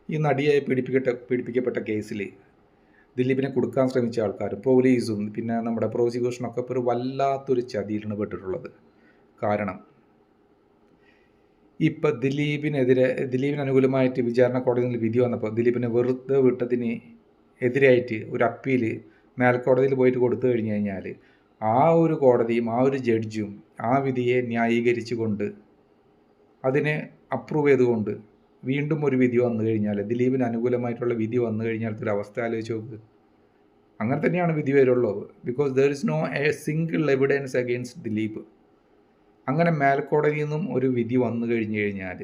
ഈ നടിയെ പീഡിപ്പിക്കപ്പെട്ട കേസിൽ ദിലീപിനെ കൊടുക്കാൻ ശ്രമിച്ച ആൾക്കാരും പോലീസും പിന്നെ നമ്മുടെ പ്രോസിക്യൂഷനൊക്കെ ഇപ്പോൾ ഒരു വല്ലാത്തൊരു ചതിയിലാണ് പെട്ടിട്ടുള്ളത്. കാരണം ഇപ്പം ദിലീപിന് അനുകൂലമായിട്ട് വിചാരണ കോടതിയിൽ നിന്ന് വിധി വന്നപ്പോൾ ദിലീപിനെ വെറുതെ വിട്ടതിന് എതിരായിട്ട് ഒരു അപ്പീൽ മേൽക്കോടതിയിൽ പോയിട്ട് കൊടുത്തു കഴിഞ്ഞ് കഴിഞ്ഞാൽ ആ ഒരു കോടതിയും ആ ഒരു ജഡ്ജും ആ വിധിയെ ന്യായീകരിച്ചുകൊണ്ട് അതിനെ അപ്രൂവ് ചെയ്തുകൊണ്ട് വീണ്ടും ഒരു വിധി വന്നു കഴിഞ്ഞാൽ, ദിലീപിന് അനുകൂലമായിട്ടുള്ള വിധി വന്നു കഴിഞ്ഞാൽ ഒരു അവസ്ഥ ആലോചിച്ച് നോക്ക്. അങ്ങനെ തന്നെയാണ് വിധി വരുള്ളത്. Because there is no a single evidence against Dileep. അങ്ങനെ മേൽക്കോടതിയിൽ നിന്നും ഒരു വിധി വന്നു കഴിഞ്ഞു കഴിഞ്ഞാൽ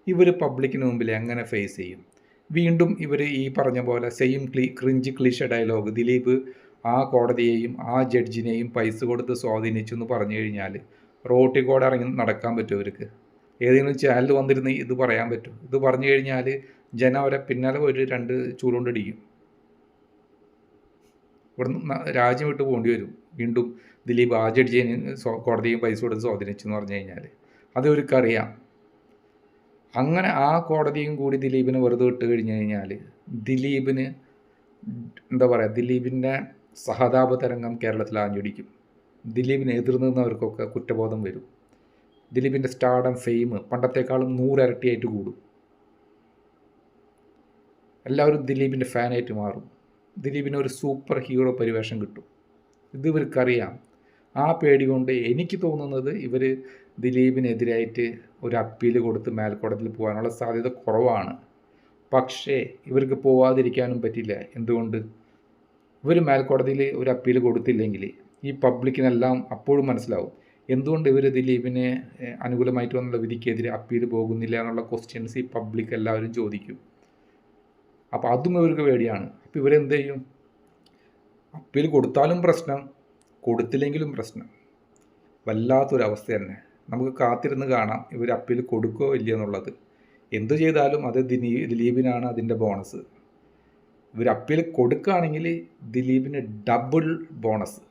ഇവർ പബ്ലിക്കിന് മുമ്പിൽ എങ്ങനെ ഫേസ് ചെയ്യും? വീണ്ടും ഇവർ ഈ പറഞ്ഞ പോലെ same cringe cliché dialogue, Dileep ആ കോടതിയെയും ആ ജഡ്ജിനെയും പൈസ കൊടുത്ത് സ്വാധീനിച്ചു എന്ന് പറഞ്ഞു കഴിഞ്ഞാൽ റോട്ടിൽ കൂടെ ഇറങ്ങി നടക്കാൻ പറ്റും അവർക്ക്? ഏതെങ്കിലും ചാനൽ വന്നിരുന്ന് ഇത് പറയാൻ പറ്റും? ഇത് പറഞ്ഞു കഴിഞ്ഞാൽ ജനം അവരെ പിന്നാലെ ഒരു 2 ചൂലുകൊണ്ടിടിക്കും. ഇവിടുന്ന് രാജ്യം വിട്ട് പോകേണ്ടി വരും. വീണ്ടും ദിലീപ് ആ ജഡ്ജിനെ കോടതിയും പൈസ കൊടുത്ത് സ്വാധീനിച്ചു എന്ന് പറഞ്ഞു കഴിഞ്ഞാൽ അത് അവർക്കറിയാം. അങ്ങനെ ആ കോടതിയും കൂടി ദിലീപിനെ വെറുതെ വിട്ട് കഴിഞ്ഞ് കഴിഞ്ഞാൽ ദിലീപിന് ദിലീപിൻ്റെ സഹതാപ തരംഗം കേരളത്തിൽ ആഞ്ഞടിക്കും. ദിലീപിനെ എതിർന്ന് നിന്നവർക്കൊക്കെ കുറ്റബോധം വരും. ദിലീപിൻ്റെ സ്റ്റാർഡം ഫെയിം പണ്ടത്തെക്കാളും 100 ഇരട്ടിയായിട്ട് കൂടും. എല്ലാവരും ദിലീപിൻ്റെ ഫാനായിട്ട് മാറും. ദിലീപിന് ഒരു സൂപ്പർ ഹീറോ പരിവേഷം കിട്ടും. ഇത് ഇവർക്കറിയാം. ആ പേടി കൊണ്ട് എനിക്ക് തോന്നുന്നത് ഇവർ ദിലീപിനെതിരായിട്ട് ഒരു അപ്പീൽ കൊടുത്ത് മേൽക്കോടതിയിൽ പോകാനുള്ള സാധ്യത കുറവാണ്. പക്ഷേ ഇവർക്ക് പോവാതിരിക്കാനും പറ്റില്ല. എന്തുകൊണ്ട്? ഇവർ മേൽക്കോടതിയിൽ ഒരു അപ്പീൽ കൊടുത്തില്ലെങ്കിൽ ഈ പബ്ലിക്കിനെല്ലാം അപ്പോഴും മനസ്സിലാവും എന്തുകൊണ്ട് ഇവർ ദിലീപിനെ അനുകൂലമായിട്ട് വന്നുള്ള വിധിക്കെതിരെ അപ്പീൽ പോകുന്നില്ല എന്നുള്ള ക്വസ്റ്റ്യൻസ് ഈ പബ്ലിക് എല്ലാവരും ചോദിക്കും. അപ്പോൾ അതും ഇവർക്ക് പേടിയാണ്. അപ്പോൾ ഇവരെന്ത് ചെയ്യും? അപ്പീൽ കൊടുത്താലും പ്രശ്നം, കൊടുത്തില്ലെങ്കിലും പ്രശ്നം. വല്ലാത്തൊരവസ്ഥ തന്നെ. നമുക്ക് കാത്തിരുന്ന് കാണാം ഇവർ അപ്പീൽ കൊടുക്കുകയോ ഇല്ല എന്നുള്ളത്. എന്തു ചെയ്താലും അത് ദിലീപിനാണ് അതിൻ്റെ ബോണസ്. ഇവർ അപ്പീൽ കൊടുക്കുകയാണെങ്കിൽ ദിലീപിന് ഡബിൾ ബോണസ്.